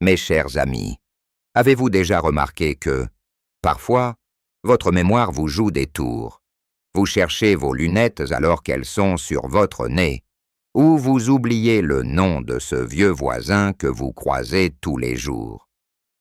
Mes chers amis, avez-vous déjà remarqué que, parfois, votre mémoire vous joue des tours? Vous cherchez vos lunettes alors qu'elles sont sur votre nez, ou vous oubliez le nom de ce vieux voisin que vous croisez tous les jours.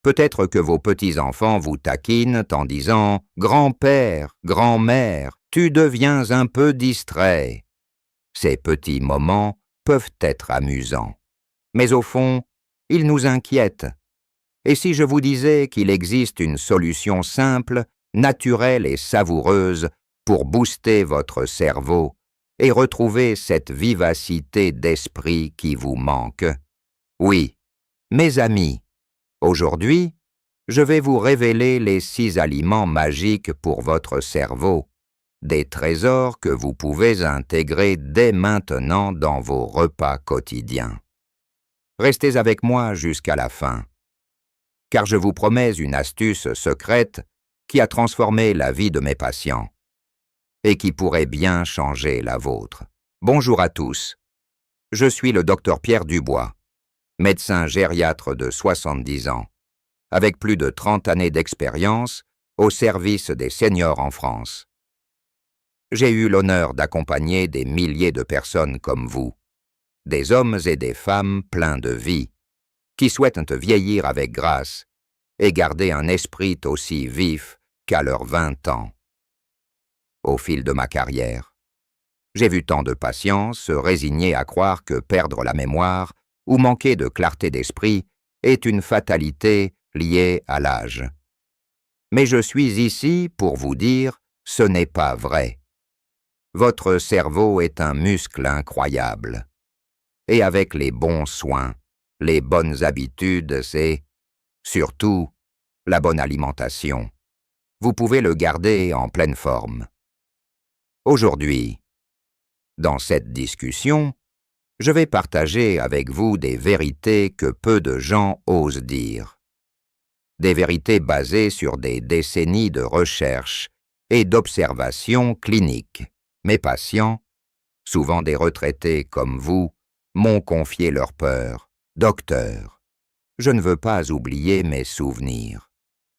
Peut-être que vos petits-enfants vous taquinent en disant « Grand-père, grand-mère, tu deviens un peu distrait ». Ces petits moments peuvent être amusants. Mais au fond, ils nous inquiètent. Et si je vous disais qu'il existe une solution simple, naturelle et savoureuse pour booster votre cerveau et retrouver cette vivacité d'esprit qui vous manque? Oui, mes amis, aujourd'hui, je vais vous révéler les 6 aliments magiques pour votre cerveau, des trésors que vous pouvez intégrer dès maintenant dans vos repas quotidiens. Restez avec moi jusqu'à la fin, car je vous promets une astuce secrète qui a transformé la vie de mes patients et qui pourrait bien changer la vôtre. Bonjour à tous, je suis le docteur Pierre Dubois, médecin gériatre de 70 ans, avec plus de 30 années d'expérience au service des seniors en France. J'ai eu l'honneur d'accompagner des milliers de personnes comme vous, des hommes et des femmes pleins de vie, qui souhaitent vieillir avec grâce et garder un esprit aussi vif qu'à leurs 20 ans. Au fil de ma carrière, j'ai vu tant de patients se résigner à croire que perdre la mémoire ou manquer de clarté d'esprit est une fatalité liée à l'âge. Mais je suis ici pour vous dire, ce n'est pas vrai. Votre cerveau est un muscle incroyable. Et avec les bons soins, les bonnes habitudes et, surtout, la bonne alimentation, vous pouvez le garder en pleine forme. Aujourd'hui, dans cette discussion, je vais partager avec vous des vérités que peu de gens osent dire. Des vérités basées sur des décennies de recherche et d'observations cliniques. Mes patients, souvent des retraités comme vous, m'ont confié leur peur. « Docteur, je ne veux pas oublier mes souvenirs. »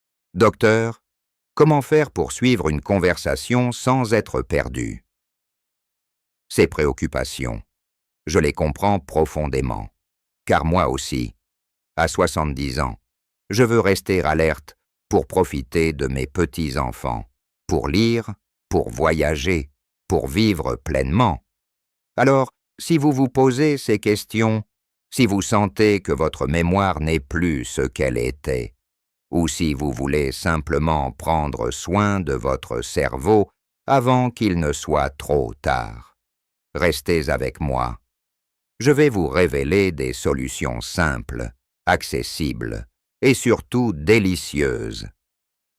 « Docteur, comment faire pour suivre une conversation sans être perdu ?» Ces préoccupations, je les comprends profondément, car moi aussi, à 70 ans, je veux rester alerte pour profiter de mes petits-enfants, pour lire, pour voyager, pour vivre pleinement. Alors, si vous vous posez ces questions, si vous sentez que votre mémoire n'est plus ce qu'elle était, ou si vous voulez simplement prendre soin de votre cerveau avant qu'il ne soit trop tard, restez avec moi. Je vais vous révéler des solutions simples, accessibles et surtout délicieuses.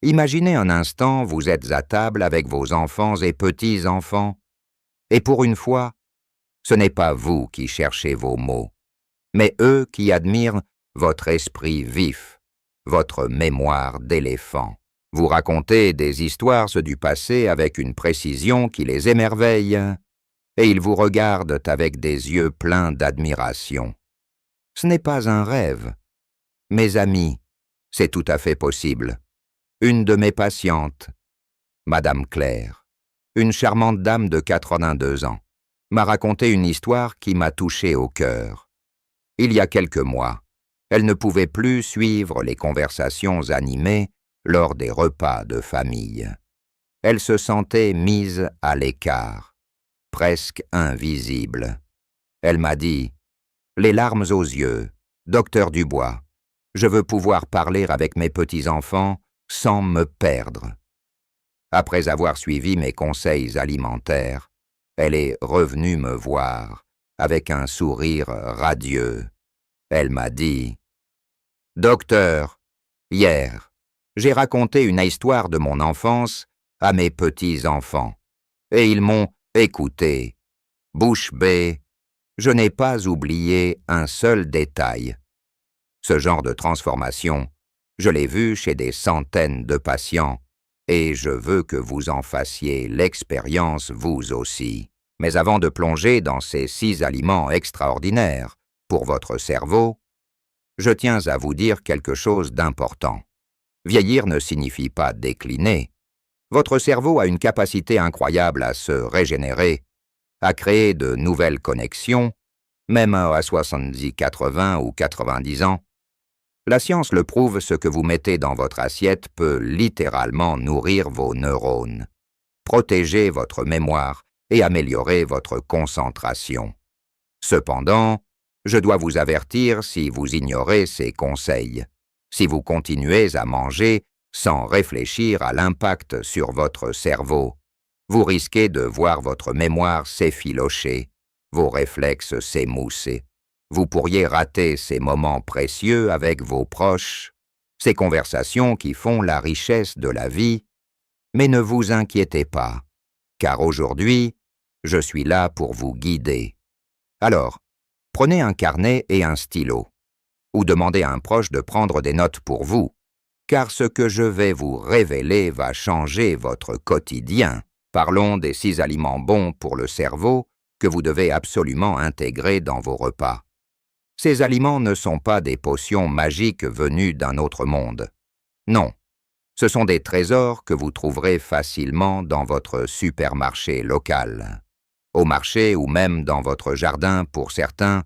Imaginez un instant, vous êtes à table avec vos enfants et petits-enfants, et pour une fois, ce n'est pas vous qui cherchez vos mots, mais eux qui admirent votre esprit vif, votre mémoire d'éléphant. Vous racontez des histoires du passé avec une précision qui les émerveille, et ils vous regardent avec des yeux pleins d'admiration. Ce n'est pas un rêve. Mes amis, c'est tout à fait possible. Une de mes patientes, Madame Claire, une charmante dame de 82 ans, m'a raconté une histoire qui m'a touché au cœur. Il y a quelques mois, elle ne pouvait plus suivre les conversations animées lors des repas de famille. Elle se sentait mise à l'écart, presque invisible. Elle m'a dit, les larmes aux yeux, docteur Dubois, je veux pouvoir parler avec mes petits-enfants sans me perdre. Après avoir suivi mes conseils alimentaires, elle est revenue me voir avec un sourire radieux. Elle m'a dit « Docteur, hier, j'ai raconté une histoire de mon enfance à mes petits-enfants, et ils m'ont écouté. Bouche bée, je n'ai pas oublié un seul détail. » Ce genre de transformation, je l'ai vu chez des centaines de patients, et je veux que vous en fassiez l'expérience vous aussi. Mais avant de plonger dans ces 6 aliments extraordinaires pour votre cerveau, je tiens à vous dire quelque chose d'important. Vieillir ne signifie pas décliner. Votre cerveau a une capacité incroyable à se régénérer, à créer de nouvelles connexions, même à 70, 80 ou 90 ans. La science le prouve, ce que vous mettez dans votre assiette peut littéralement nourrir vos neurones, protéger votre mémoire et améliorer votre concentration. Cependant, je dois vous avertir si vous ignorez ces conseils. Si vous continuez à manger sans réfléchir à l'impact sur votre cerveau, vous risquez de voir votre mémoire s'effilocher, vos réflexes s'émousser. Vous pourriez rater ces moments précieux avec vos proches, ces conversations qui font la richesse de la vie, mais ne vous inquiétez pas, car aujourd'hui, je suis là pour vous guider. Alors, prenez un carnet et un stylo, ou demandez à un proche de prendre des notes pour vous, car ce que je vais vous révéler va changer votre quotidien. Parlons des 6 aliments bons pour le cerveau que vous devez absolument intégrer dans vos repas. Ces aliments ne sont pas des potions magiques venues d'un autre monde. Non, ce sont des trésors que vous trouverez facilement dans votre supermarché local. Au marché ou même dans votre jardin pour certains,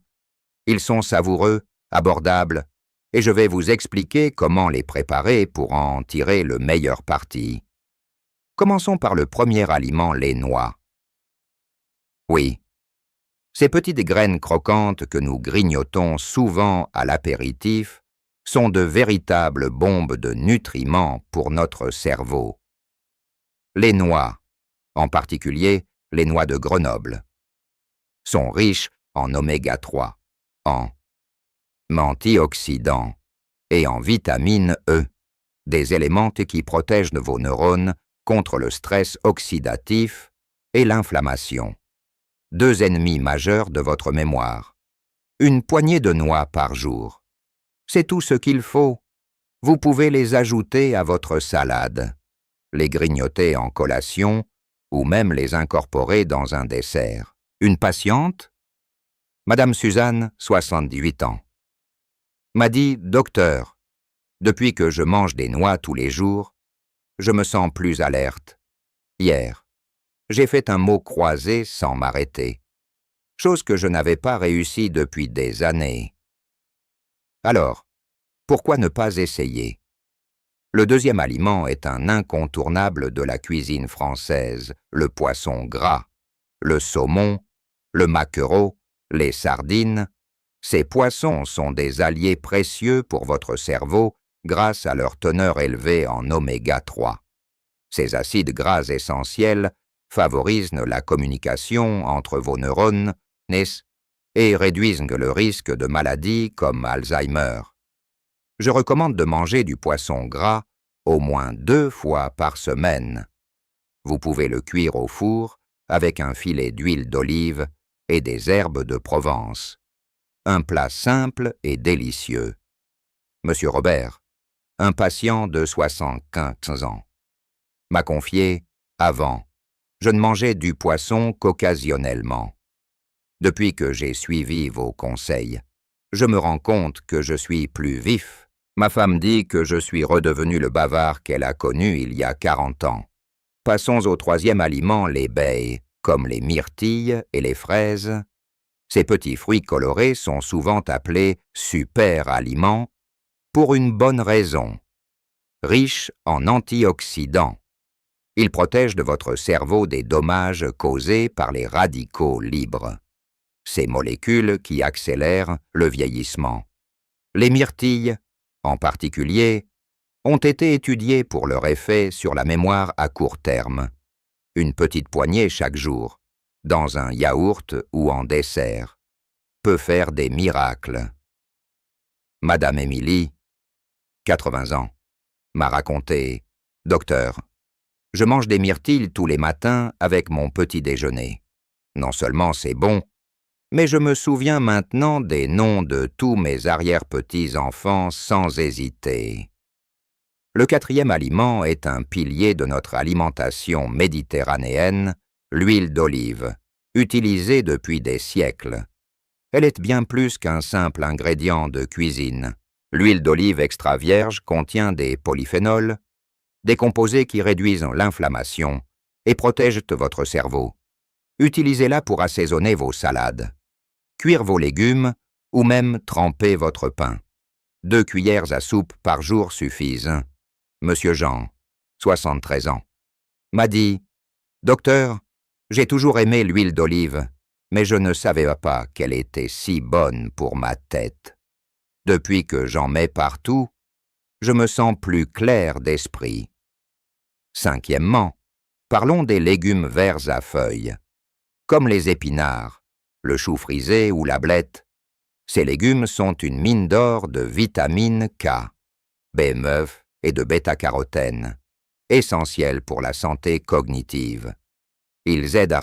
ils sont savoureux, abordables, et je vais vous expliquer comment les préparer pour en tirer le meilleur parti. Commençons par le premier aliment, les noix. Oui, ces petites graines croquantes que nous grignotons souvent à l'apéritif sont de véritables bombes de nutriments pour notre cerveau. Les noix, en particulier les noix de Grenoble, sont riches en oméga 3, en antioxydants et en vitamine E, des éléments qui protègent vos neurones contre le stress oxydatif et l'inflammation. 2 ennemis majeurs de votre mémoire. Une poignée de noix par jour. C'est tout ce qu'il faut. Vous pouvez les ajouter à votre salade, les grignoter en collation ou même les incorporer dans un dessert. Une patiente, Madame Suzanne, 78 ans, m'a dit « Docteur, depuis que je mange des noix tous les jours, je me sens plus alerte. Hier, j'ai fait un mot croisé sans m'arrêter, chose que je n'avais pas réussi depuis des années. Alors, pourquoi ne pas essayer? Le deuxième aliment est un incontournable de la cuisine française, le poisson gras, le saumon, le maquereau, les sardines. Ces poissons sont des alliés précieux pour votre cerveau grâce à leur teneur élevée en oméga 3. Ces acides gras essentiels favorisent la communication entre vos neurones et réduisent le risque de maladies comme Alzheimer. Je recommande de manger du poisson gras au moins 2 fois par semaine. Vous pouvez le cuire au four avec un filet d'huile d'olive et des herbes de Provence. Un plat simple et délicieux. Monsieur Robert, un patient de 75 ans, m'a confié « Avant, je ne mangeais du poisson qu'occasionnellement. Depuis que j'ai suivi vos conseils, je me rends compte que je suis plus vif. Ma femme dit que je suis redevenu le bavard qu'elle a connu il y a 40 ans. Passons au troisième aliment, les baies, comme les myrtilles et les fraises. Ces petits fruits colorés sont souvent appelés super-aliments pour une bonne raison. Riches en antioxydants. Ils protègent de votre cerveau des dommages causés par les radicaux libres, ces molécules qui accélèrent le vieillissement. Les myrtilles, en particulier, ont été étudiées pour leur effet sur la mémoire à court terme. Une petite poignée chaque jour, dans un yaourt ou en dessert, peut faire des miracles. Madame Émilie, 80 ans, m'a raconté « Docteur, je mange des myrtilles tous les matins avec mon petit déjeuner. Non seulement c'est bon, mais je me souviens maintenant des noms de tous mes arrière-petits-enfants sans hésiter. » Le quatrième aliment est un pilier de notre alimentation méditerranéenne, l'huile d'olive, utilisée depuis des siècles. Elle est bien plus qu'un simple ingrédient de cuisine. L'huile d'olive extra vierge contient des polyphénols, des composés qui réduisent l'inflammation et protègent votre cerveau. Utilisez-la pour assaisonner vos salades, cuire vos légumes ou même tremper votre pain. 2 cuillères à soupe par jour suffisent. Monsieur Jean, 73 ans, m'a dit « Docteur, j'ai toujours aimé l'huile d'olive, mais je ne savais pas qu'elle était si bonne pour ma tête. Depuis que j'en mets partout, je me sens plus clair d'esprit. » Cinquièmement, parlons des légumes verts à feuilles, comme les épinards, le chou frisé ou la blette. Ces légumes sont une mine d'or de vitamine K, B9 et de bêta-carotène, essentiels pour la santé cognitive. Ils aident à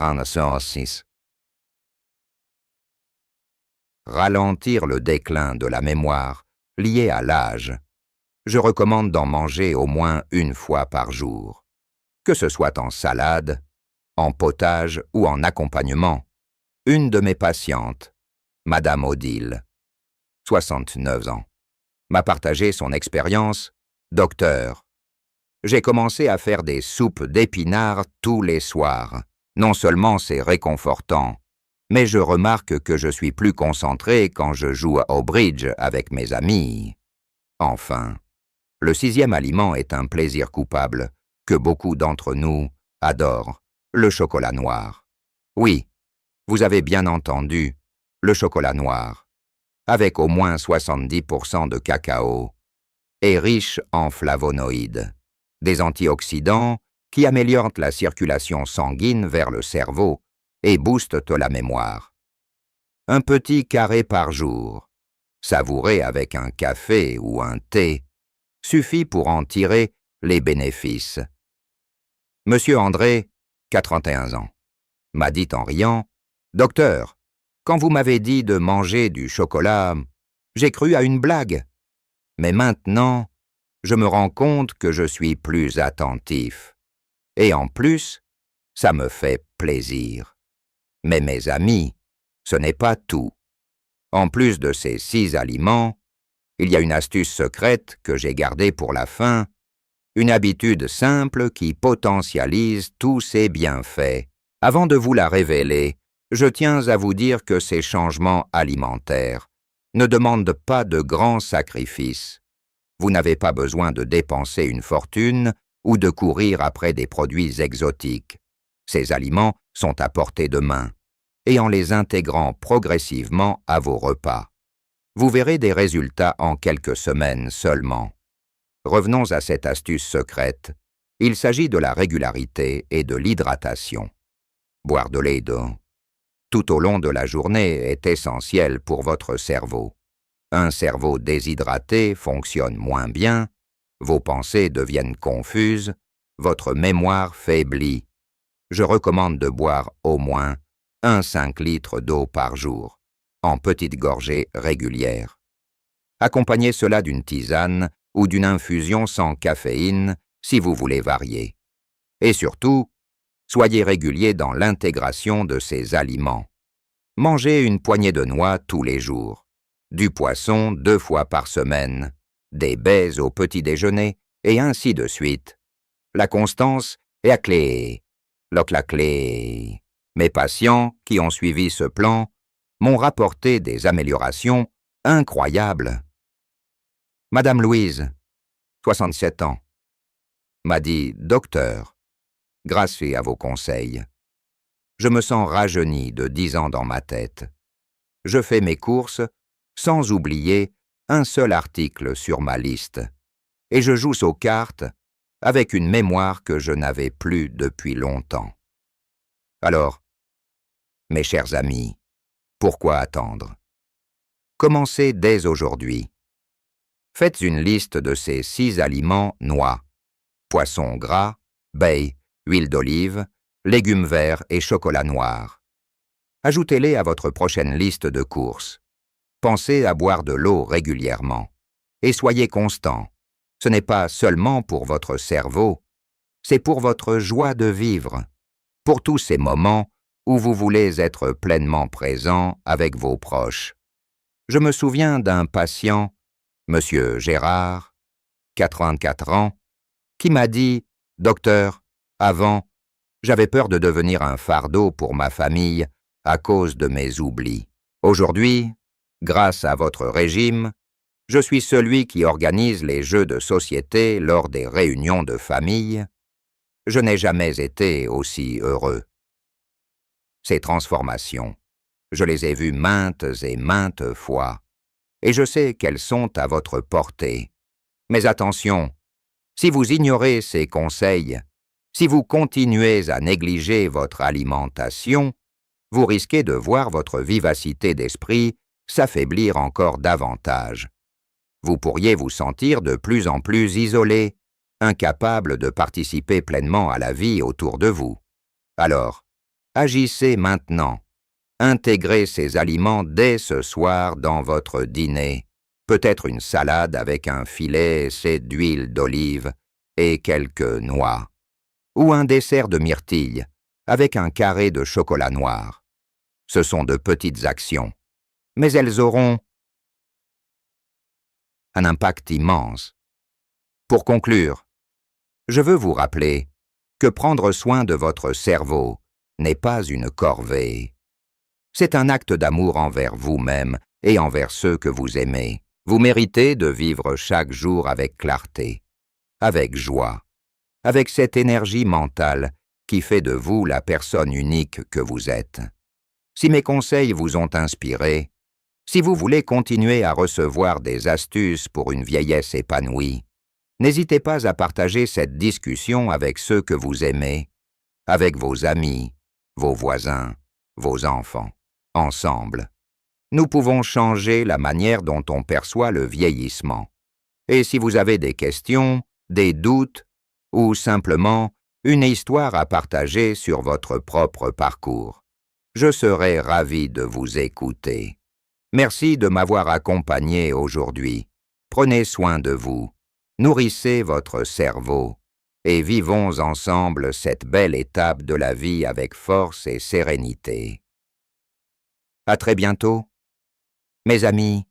ralentir le déclin de la mémoire lié à l'âge. Je recommande d'en manger au moins 1 fois par jour, que ce soit en salade, en potage ou en accompagnement. Une de mes patientes, Madame Odile, 69 ans, m'a partagé son expérience. « Docteur, j'ai commencé à faire des soupes d'épinards tous les soirs. Non seulement c'est réconfortant, mais je remarque que je suis plus concentré quand je joue au bridge avec mes amis. » Enfin, le 6e aliment est un plaisir coupable que beaucoup d'entre nous adorent, le chocolat noir. Oui, vous avez bien entendu, le chocolat noir, avec au moins 70% de cacao, est riche en flavonoïdes, des antioxydants qui améliorent la circulation sanguine vers le cerveau et boostent la mémoire. Un petit carré par jour, savouré avec un café ou un thé, suffit pour en tirer les bénéfices. Monsieur André, 81 ans, m'a dit en riant « Docteur, quand vous m'avez dit de manger du chocolat, j'ai cru à une blague. Mais maintenant, je me rends compte que je suis plus attentif. Et en plus, ça me fait plaisir. Mais mes amis, ce n'est pas tout. En plus de ces 6 aliments, il y a une astuce secrète que j'ai gardée pour la fin, une habitude simple qui potentialise tous ces bienfaits. Avant de vous la révéler, je tiens à vous dire que ces changements alimentaires ne demandent pas de grands sacrifices. Vous n'avez pas besoin de dépenser une fortune ou de courir après des produits exotiques. Ces aliments sont à portée de main, et en les intégrant progressivement à vos repas, vous verrez des résultats en quelques semaines seulement. Revenons à cette astuce secrète. Il s'agit de la régularité et de l'hydratation. Boire de l'eau d'eau tout au long de la journée est essentiel pour votre cerveau. Un cerveau déshydraté fonctionne moins bien, vos pensées deviennent confuses, votre mémoire faiblit. Je recommande de boire au moins 5 litres d'eau par jour, en petites gorgées régulières. Accompagnez cela d'une tisane ou d'une infusion sans caféine si vous voulez varier. Et surtout, soyez régulier dans l'intégration de ces aliments. Mangez une poignée de noix tous les jours, du poisson 2 fois par semaine, des baies au petit déjeuner, et ainsi de suite. La constance est la clé. La clé. Mes patients qui ont suivi ce plan m'ont rapporté des améliorations incroyables. Madame Louise, 67 ans, m'a dit « Docteur, grâce à vos conseils, je me sens rajeuni de 10 ans dans ma tête. Je fais mes courses sans oublier un seul article sur ma liste, et je joue aux cartes avec une mémoire que je n'avais plus depuis longtemps. Alors, mes chers amis, pourquoi attendre? Commencez dès aujourd'hui. Faites une liste de ces 6 aliments noix, poisson gras, baies, huile d'olive, légumes verts et chocolat noir. Ajoutez-les à votre prochaine liste de courses. Pensez à boire de l'eau régulièrement. Et soyez constant. Ce n'est pas seulement pour votre cerveau, c'est pour votre joie de vivre, pour tous ces moments où vous voulez être pleinement présent avec vos proches. Je me souviens d'un patient Monsieur Gérard, 84 ans, qui m'a dit « Docteur, avant, j'avais peur de devenir un fardeau pour ma famille à cause de mes oublis. Aujourd'hui, grâce à votre régime, je suis celui qui organise les jeux de société lors des réunions de famille. Je n'ai jamais été aussi heureux. » Ces transformations, je les ai vues maintes et maintes fois, et je sais qu'elles sont à votre portée. Mais attention, si vous ignorez ces conseils, si vous continuez à négliger votre alimentation, vous risquez de voir votre vivacité d'esprit s'affaiblir encore davantage. Vous pourriez vous sentir de plus en plus isolé, incapable de participer pleinement à la vie autour de vous. Alors, agissez maintenant. Intégrez ces aliments dès ce soir dans votre dîner. Peut-être une salade avec un filet d'huile d'olive et quelques noix. Ou un dessert de myrtille avec un carré de chocolat noir. Ce sont de petites actions, mais elles auront un impact immense. Pour conclure, je veux vous rappeler que prendre soin de votre cerveau n'est pas une corvée. C'est un acte d'amour envers vous-même et envers ceux que vous aimez. Vous méritez de vivre chaque jour avec clarté, avec joie, avec cette énergie mentale qui fait de vous la personne unique que vous êtes. Si mes conseils vous ont inspiré, si vous voulez continuer à recevoir des astuces pour une vieillesse épanouie, n'hésitez pas à partager cette discussion avec ceux que vous aimez, avec vos amis, vos voisins, vos enfants. Ensemble, nous pouvons changer la manière dont on perçoit le vieillissement. Et si vous avez des questions, des doutes, ou simplement une histoire à partager sur votre propre parcours, je serai ravi de vous écouter. Merci de m'avoir accompagné aujourd'hui. Prenez soin de vous, nourrissez votre cerveau, et vivons ensemble cette belle étape de la vie avec force et sérénité. À très bientôt. Mes amis,